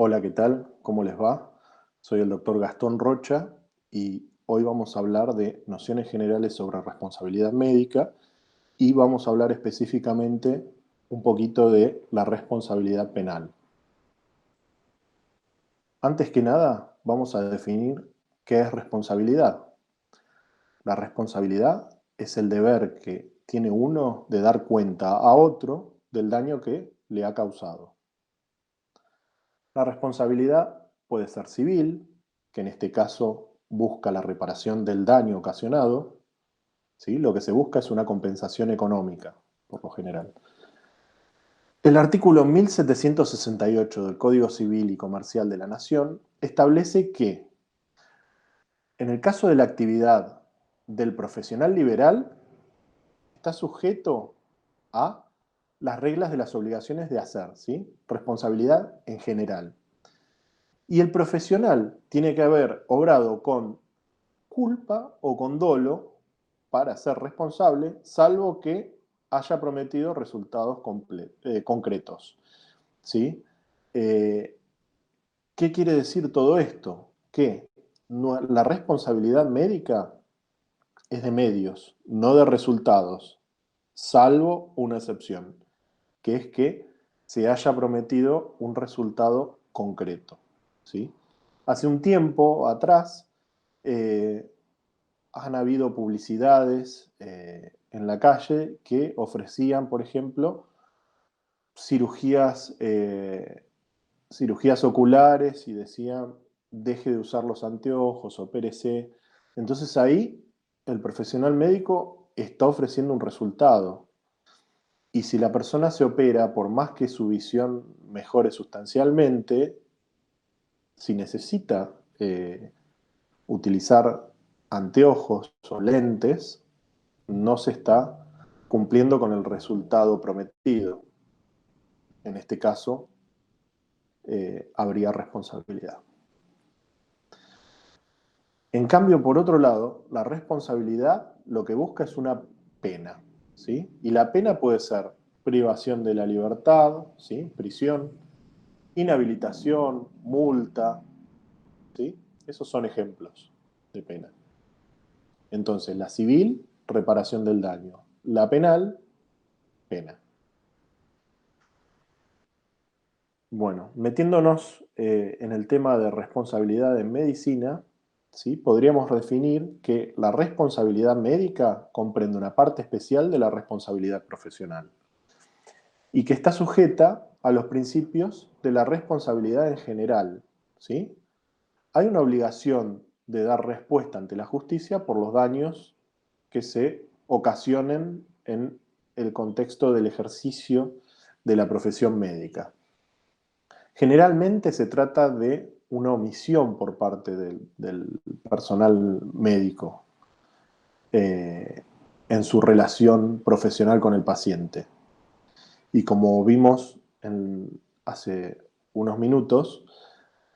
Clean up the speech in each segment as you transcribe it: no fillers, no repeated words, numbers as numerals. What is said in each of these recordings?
Hola, ¿qué tal? ¿Cómo les va? Soy el doctor Gastón Rocha y hoy vamos a hablar de nociones generales sobre responsabilidad médica y vamos a hablar específicamente un poquito de la responsabilidad penal. Antes que nada, vamos a definir qué es responsabilidad. La responsabilidad es el deber que tiene uno de dar cuenta a otro del daño que le ha causado. La responsabilidad puede ser civil, que en este caso busca la reparación del daño ocasionado, ¿sí? Lo que se busca es una compensación económica, por lo general. El artículo 1768 del Código Civil y Comercial de la Nación establece que, en el caso de la actividad del profesional liberal, está sujeto a las reglas de las obligaciones de hacer, ¿sí? Responsabilidad en general. Y el profesional tiene que haber obrado con culpa o con dolo para ser responsable, salvo que haya prometido resultados concretos. ¿Sí? Eh, ¿Qué quiere decir todo esto? Que la responsabilidad médica es de medios, no de resultados, salvo una excepción, que es que se haya prometido un resultado concreto. ¿Sí? Hace un tiempo atrás eh, han habido publicidades en la calle que ofrecían, por ejemplo, cirugías, cirugías oculares y decían deje de usar los anteojos, opérese. Entonces ahí el profesional médico está ofreciendo un resultado. Y si la persona se opera, por más que su visión mejore sustancialmente, si necesita utilizar anteojos o lentes, no se está cumpliendo con el resultado prometido. En este caso, habría responsabilidad. En cambio, por otro lado, la responsabilidad lo que busca es una pena, ¿sí? Y la pena puede ser privación de la libertad, ¿sí? Prisión, inhabilitación, multa, ¿sí? Esos son ejemplos de pena. Entonces, la civil, reparación del daño. La penal, pena. Bueno, metiéndonos en el tema de responsabilidad en medicina, ¿sí? Podríamos definir que la responsabilidad médica comprende una parte especial de la responsabilidad profesional y que está sujeta a los principios de la responsabilidad en general. ¿Sí? Hay una obligación de dar respuesta ante la justicia por los daños que se ocasionen en el contexto del ejercicio de la profesión médica. Generalmente se trata de una omisión por parte del personal médico eh, en su relación profesional con el paciente. Y como vimos hace unos minutos,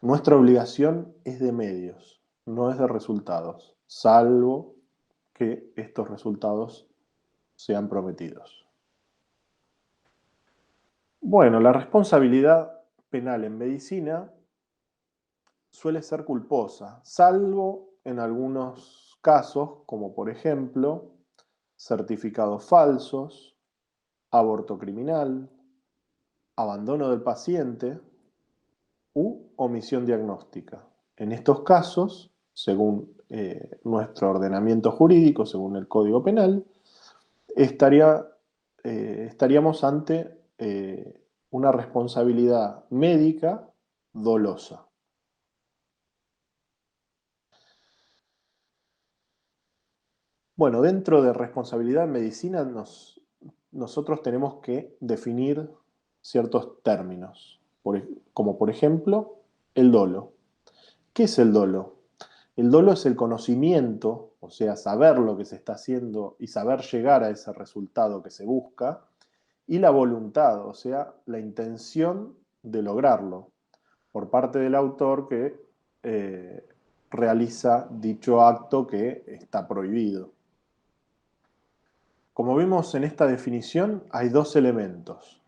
nuestra obligación es de medios, no es de resultados, salvo que estos resultados sean prometidos. Bueno, la responsabilidad penal en medicina suele ser culposa, salvo en algunos casos, como por ejemplo certificados falsos, aborto criminal, abandono del paciente u omisión diagnóstica. En estos casos, según nuestro ordenamiento jurídico, según el Código Penal, estaríamos ante una responsabilidad médica dolosa. Bueno, dentro de responsabilidad en medicina nosotros tenemos que definir ciertos términos, como por ejemplo el dolo. ¿Qué es el dolo? El dolo es el conocimiento, o sea, saber lo que se está haciendo y saber llegar a ese resultado que se busca, y la voluntad, o sea, la intención de lograrlo por parte del autor que eh, realiza dicho acto que está prohibido. Como vemos en esta definición, hay dos elementos.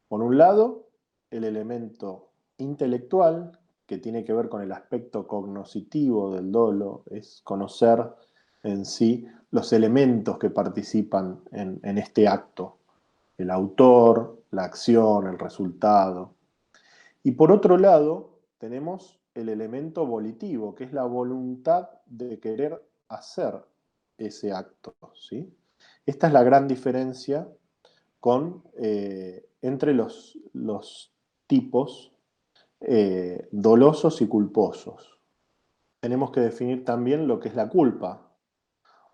Por un lado, el elemento intelectual, que tiene que ver con el aspecto cognoscitivo del dolo, es conocer en sí los elementos que participan en este acto, el autor, la acción, el resultado. Y por otro lado, tenemos el elemento volitivo, que es la voluntad de querer hacer ese acto, ¿sí? Esta es la gran diferencia entre los tipos dolosos y culposos. Tenemos que definir también lo que es la culpa.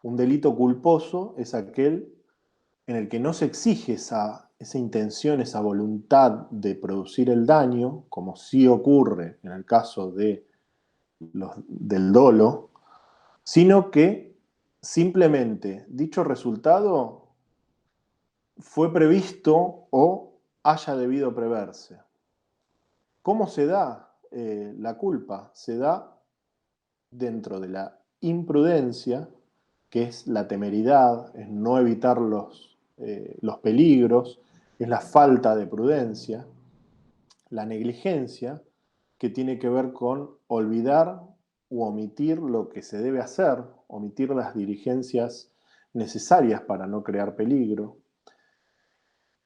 Un delito culposo es aquel en el que no se exige esa intención, esa voluntad de producir el daño, como sí ocurre en el caso del dolo, sino que simplemente dicho resultado fue previsto o haya debido preverse. ¿Cómo se da la culpa? Se da dentro de la imprudencia, que es la temeridad, es no evitar los peligros, es la falta de prudencia, la negligencia, que tiene que ver con olvidar u omitir lo que se debe hacer, omitir las diligencias necesarias para no crear peligro,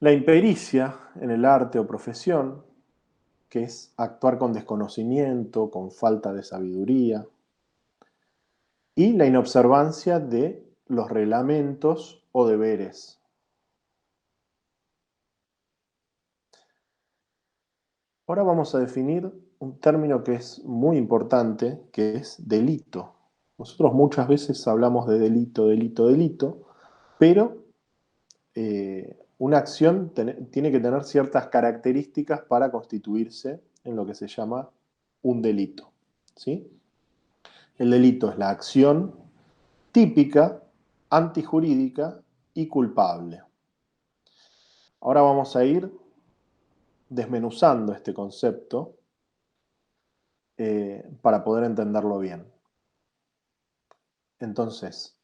la impericia en el arte o profesión, que es actuar con desconocimiento, con falta de sabiduría, y la inobservancia de los reglamentos o deberes. Ahora vamos a definir un término que es muy importante, que es delito. Nosotros muchas veces hablamos de delito, delito, delito, pero una acción tiene que tener ciertas características para constituirse en lo que se llama un delito, ¿sí? El delito es la acción típica, antijurídica y culpable. Ahora vamos a ir desmenuzando este concepto para poder entenderlo bien. Entonces,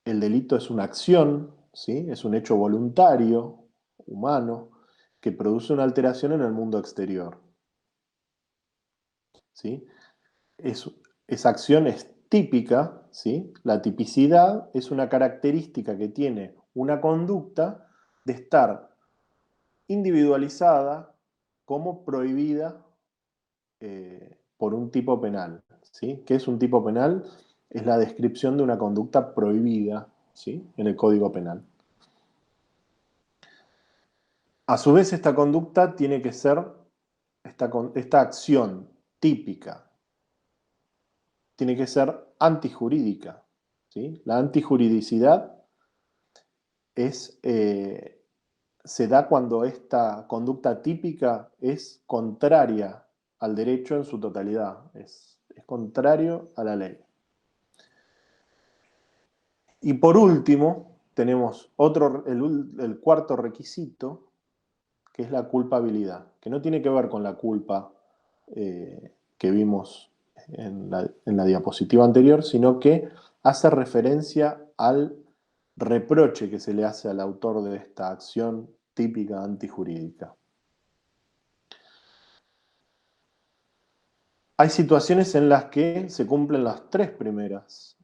el delito es una acción, ¿sí? Es un hecho voluntario, humano, que produce una alteración en el mundo exterior, ¿sí? Esa acción es típica, ¿sí? La tipicidad es una característica que tiene una conducta de estar individualizada como prohibida por un tipo penal, ¿sí? ¿Qué es un tipo penal? Es la descripción de una conducta prohibida, ¿sí? En el Código Penal. A su vez, esta conducta tiene que ser, esta acción típica, tiene que ser antijurídica, ¿sí? La antijuridicidad se da cuando esta conducta típica es contraria al derecho en su totalidad, es contrario a la ley. Y por último, tenemos el cuarto requisito, que es la culpabilidad, que no tiene que ver con la culpa que vimos en la diapositiva anterior, sino que hace referencia al reproche que se le hace al autor de esta acción típica antijurídica. Hay situaciones en las que se cumplen los tres primeros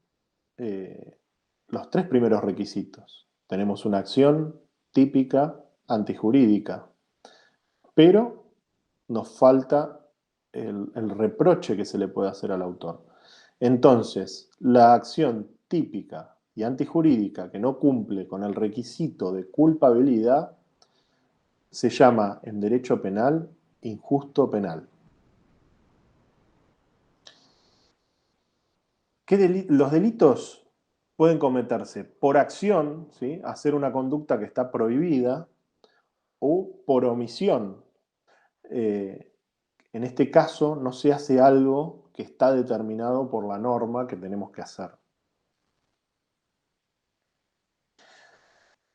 requisitos. Tenemos una acción típica antijurídica, pero nos falta el reproche que se le puede hacer al autor. Entonces, la acción típica y antijurídica que no cumple con el requisito de culpabilidad se llama en derecho penal injusto penal. Los delitos pueden cometerse por acción, ¿sí? Hacer una conducta que está prohibida, o por omisión. Eh, en este caso no se hace algo que está determinado por la norma que tenemos que hacer.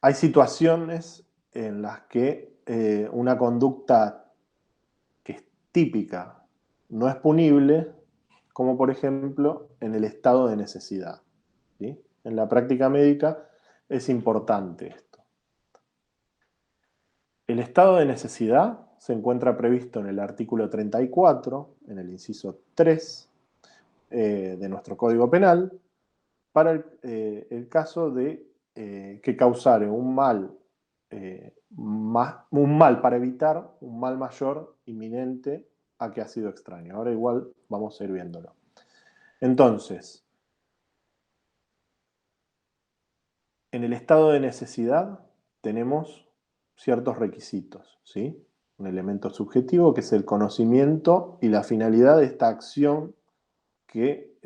Hay situaciones en las que una conducta que es típica no es punible, como por ejemplo en el estado de necesidad, ¿sí? En la práctica médica es importante esto. El estado de necesidad se encuentra previsto en el artículo 34, en el inciso 3 de nuestro Código Penal, para el caso de que causare un mal para evitar un mal mayor inminente a que ha sido extraño. Ahora igual vamos a ir viéndolo. Entonces, en el estado de necesidad tenemos ciertos requisitos, ¿sí? Un elemento subjetivo que es el conocimiento y la finalidad de esta acción que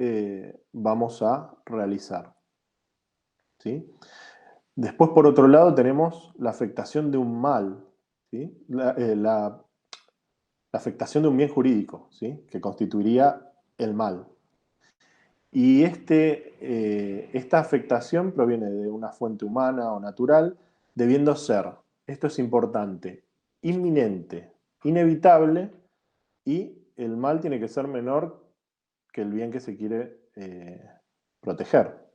vamos a realizar, ¿sí? Después, por otro lado, tenemos la afectación de un mal, ¿sí? La afectación de un bien jurídico, ¿sí? Que constituiría el mal. Y esta afectación proviene de una fuente humana o natural, debiendo ser, esto es importante, inminente, inevitable, y el mal tiene que ser menor que el bien que se quiere proteger.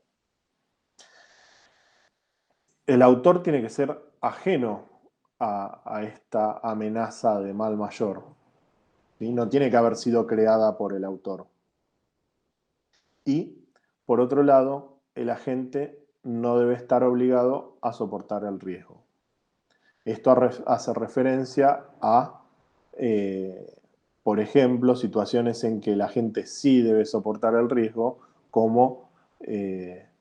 El autor tiene que ser ajeno a esta amenaza de mal mayor, ¿sí? No tiene que haber sido creada por el autor. Y, por otro lado, el agente no debe estar obligado a soportar el riesgo. Esto hace referencia a, por ejemplo, situaciones en que el agente sí debe soportar el riesgo, como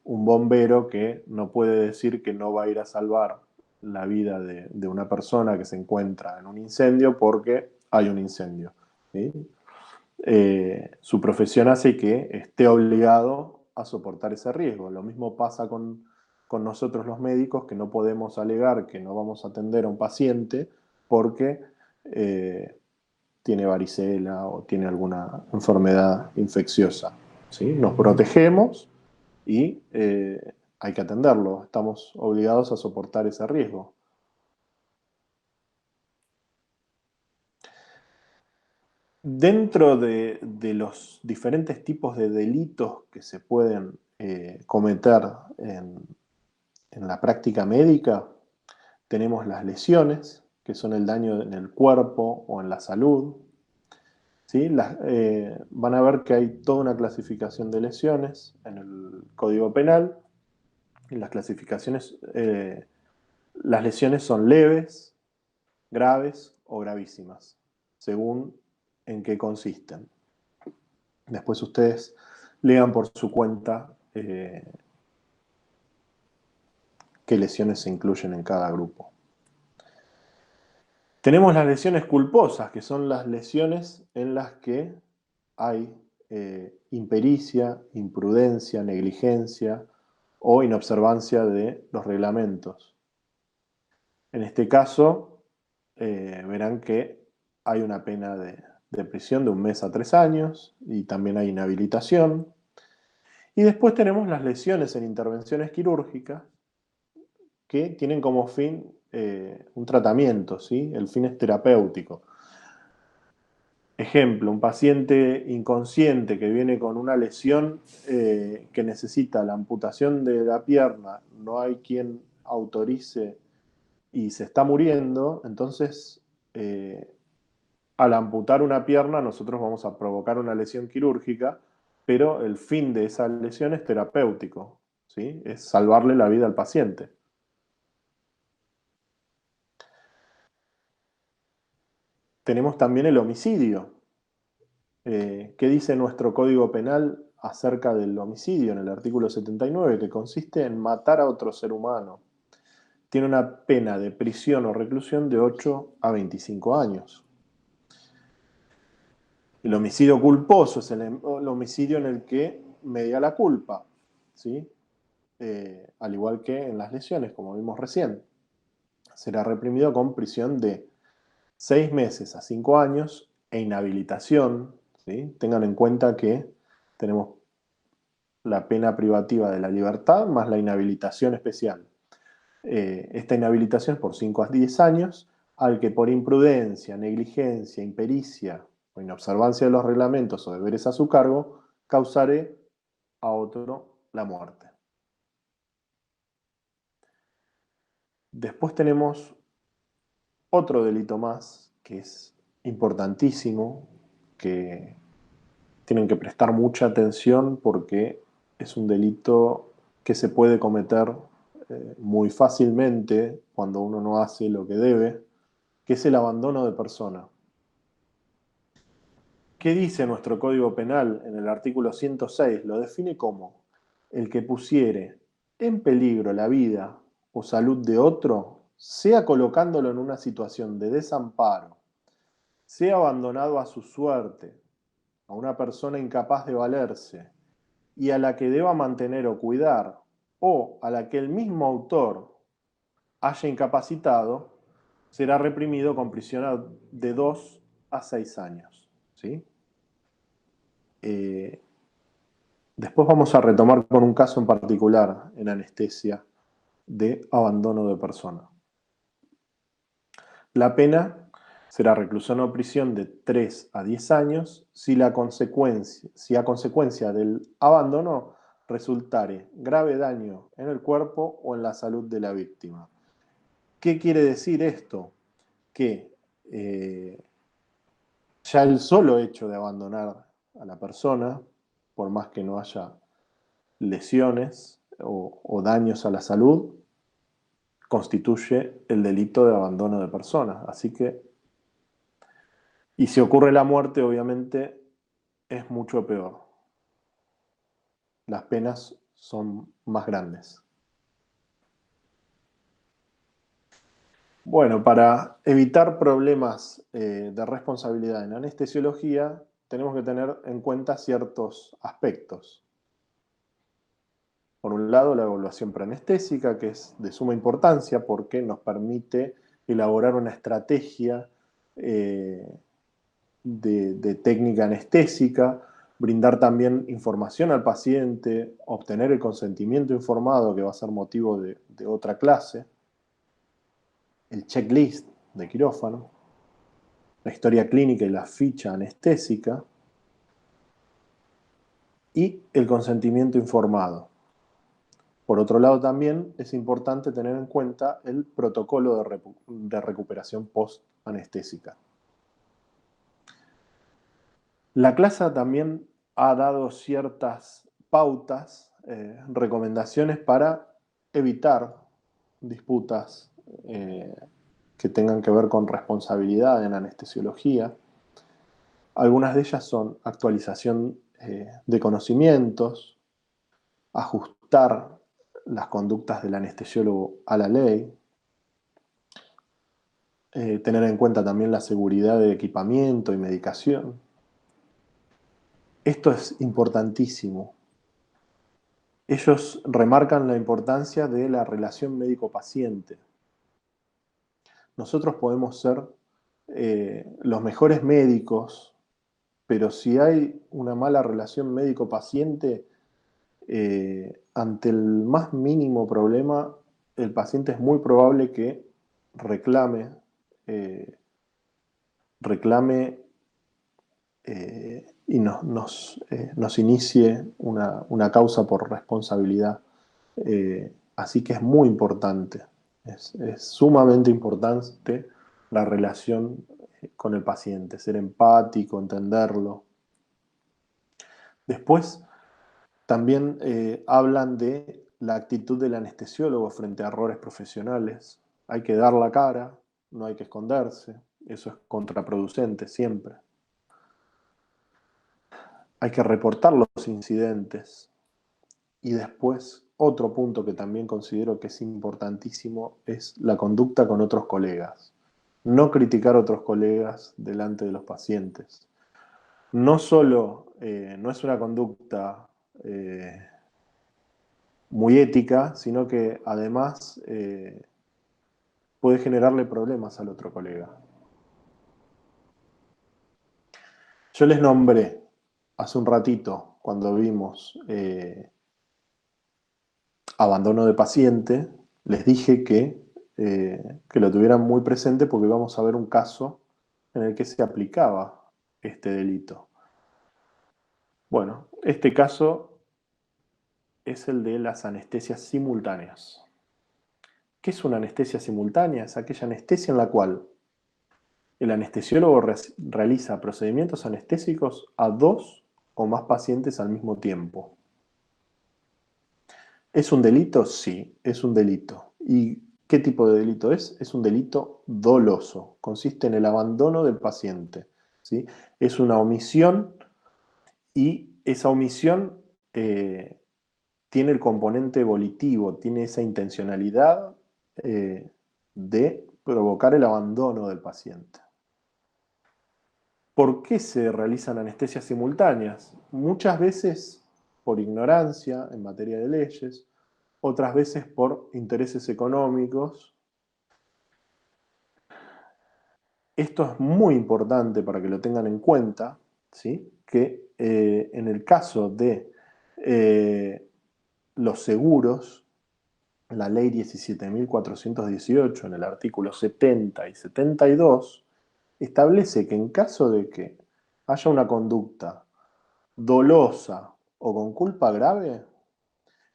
un bombero que no puede decir que no va a ir a salvar la vida de una persona que se encuentra en un incendio porque hay un incendio, ¿sí? Su profesión hace que esté obligado a soportar ese riesgo. Lo mismo pasa con nosotros los médicos, que no podemos alegar que no vamos a atender a un paciente porque tiene varicela o tiene alguna enfermedad infecciosa, ¿sí? Nos protegemos y hay que atenderlo. Estamos obligados a soportar ese riesgo. Dentro de los diferentes tipos de delitos que se pueden cometer en la práctica médica, tenemos las lesiones, que son el daño en el cuerpo o en la salud, ¿sí? Van a ver que hay toda una clasificación de lesiones en el Código Penal. Y las lesiones son leves, graves o gravísimas, según en qué consisten. Después ustedes lean por su cuenta qué lesiones se incluyen en cada grupo. Tenemos las lesiones culposas, que son las lesiones en las que hay impericia, imprudencia, negligencia o inobservancia de los reglamentos. En este caso, verán que hay una pena de prisión de 1 mes a 3 años y también hay inhabilitación. Y después tenemos las lesiones en intervenciones quirúrgicas que tienen como fin un tratamiento, ¿sí? El fin es terapéutico. Ejemplo, un paciente inconsciente que viene con una lesión que necesita la amputación de la pierna, no hay quien autorice y se está muriendo, entonces al amputar una pierna nosotros vamos a provocar una lesión quirúrgica, pero el fin de esa lesión es terapéutico, ¿sí? Es salvarle la vida al paciente. Tenemos también el homicidio. ¿Qué dice nuestro Código Penal acerca del homicidio en el artículo 79? Que consiste en matar a otro ser humano. Tiene una pena de prisión o reclusión de 8 a 25 años. El homicidio culposo es el homicidio en el que media la culpa, ¿sí? Al igual que en las lesiones, como vimos recién. Será reprimido con prisión de 6 meses a 5 años e inhabilitación, ¿sí? Tengan en cuenta que tenemos la pena privativa de la libertad más la inhabilitación especial. Esta inhabilitación es por 5 a 10 años, al que por imprudencia, negligencia, impericia o inobservancia de los reglamentos o deberes a su cargo, causare a otro la muerte. Después tenemos otro delito más, que es importantísimo, que tienen que prestar mucha atención porque es un delito que se puede cometer muy fácilmente cuando uno no hace lo que debe, que es el abandono de persona. ¿Qué dice nuestro Código Penal en el artículo 106? Lo define como el que pusiere en peligro la vida o salud de otro, sea colocándolo en una situación de desamparo, sea abandonado a su suerte, a una persona incapaz de valerse y a la que deba mantener o cuidar, o a la que el mismo autor haya incapacitado, será reprimido con prisión de 2 a 6 años. ¿Sí? Eh, Después vamos a retomar con un caso en particular en anestesia de abandono de persona. La pena será reclusión o prisión de 3 a 10 años si a consecuencia del abandono resultare grave daño en el cuerpo o en la salud de la víctima. ¿Qué quiere decir esto? Que ya el solo hecho de abandonar a la persona, por más que no haya lesiones o daños a la salud, constituye el delito de abandono de persona. Así que, y si ocurre la muerte, obviamente es mucho peor. Las penas son más grandes. Bueno, para evitar problemas de responsabilidad en anestesiología, tenemos que tener en cuenta ciertos aspectos. Por un lado, la evaluación preanestésica, que es de suma importancia porque nos permite elaborar una estrategia de técnica anestésica, brindar también información al paciente, obtener el consentimiento informado, que va a ser motivo de otra clase, el checklist de quirófano, la historia clínica y la ficha anestésica, y el consentimiento informado. Por otro lado, también es importante tener en cuenta el protocolo de recuperación post-anestésica. La clase también ha dado ciertas pautas, recomendaciones para evitar disputas que tengan que ver con responsabilidad en anestesiología. Algunas de ellas son actualización de conocimientos, ajustar las conductas del anestesiólogo a la ley, tener en cuenta también la seguridad de equipamiento y medicación. Esto es importantísimo. Ellos remarcan la importancia de la relación médico-paciente. Nosotros podemos ser los mejores médicos, pero si hay una mala relación médico-paciente, ante el más mínimo problema, el paciente es muy probable que reclame, eh, reclame y nos inicie una causa por responsabilidad. Así que es muy importante, es sumamente importante la relación con el paciente, ser empático, entenderlo. Después también hablan de la actitud del anestesiólogo frente a errores profesionales. Hay que dar la cara, no hay que esconderse, eso es contraproducente siempre. Hay que reportar los incidentes. Y después, otro punto que también considero que es importantísimo es la conducta con otros colegas. No criticar a otros colegas delante de los pacientes. No solo no es una conducta muy ética, sino que además puede generarle problemas al otro colega. Yo les nombré hace un ratito, cuando vimos abandono de paciente, les dije que lo tuvieran muy presente porque vamos a ver un caso en el que se aplicaba este delito. Bueno, este caso es el de las anestesias simultáneas. ¿Qué es una anestesia simultánea? Es aquella anestesia en la cual El anestesiólogo realiza procedimientos anestésicos a 2 o más pacientes al mismo tiempo. ¿Es un delito? Sí, es un delito. ¿Y qué tipo de delito es? Es un delito doloso. Consiste en el abandono del paciente, ¿sí? Es una omisión y esa omisión tiene el componente volitivo, tiene esa intencionalidad de provocar el abandono del paciente. ¿Por qué se realizan anestesias simultáneas? Muchas veces por ignorancia en materia de leyes, otras veces por intereses económicos. Esto es muy importante para que lo tengan en cuenta, ¿sí? Que en el caso de los seguros, la ley 17.418 en el artículo 70 y 72 establece que en caso de que haya una conducta dolosa o con culpa grave,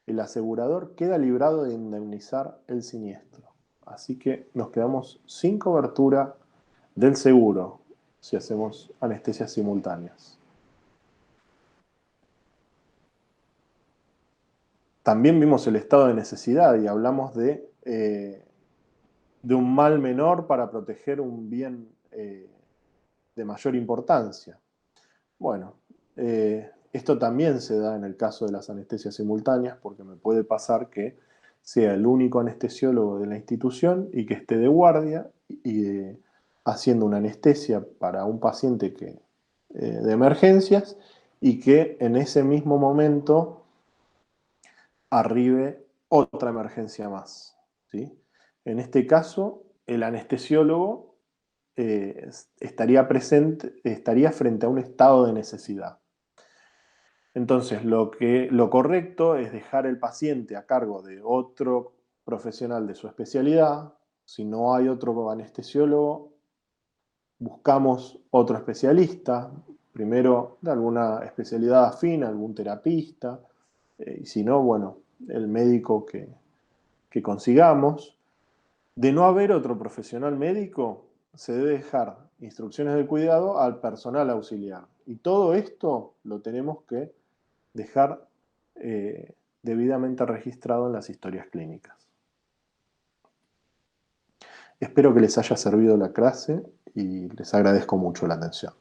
el asegurador queda librado de indemnizar el siniestro. Así que nos quedamos sin cobertura del seguro si hacemos anestesias simultáneas. También vimos el estado de necesidad y hablamos de un mal menor para proteger un bien de mayor importancia. Bueno, esto también se da en el caso de las anestesias simultáneas porque me puede pasar que sea el único anestesiólogo de la institución y que esté de guardia y haciendo una anestesia para un paciente de emergencias y que en ese mismo momento arribe otra emergencia más, ¿sí? En este caso, el anestesiólogo estaría frente a un estado de necesidad. Entonces, lo correcto es dejar el paciente a cargo de otro profesional de su especialidad. Si no hay otro anestesiólogo, buscamos otro especialista, primero de alguna especialidad afín, algún terapista, y si no, bueno, el médico que consigamos. De no haber otro profesional médico, se debe dejar instrucciones de cuidado al personal auxiliar. Y todo esto lo tenemos que dejar debidamente registrado en las historias clínicas. Espero que les haya servido la clase y les agradezco mucho la atención.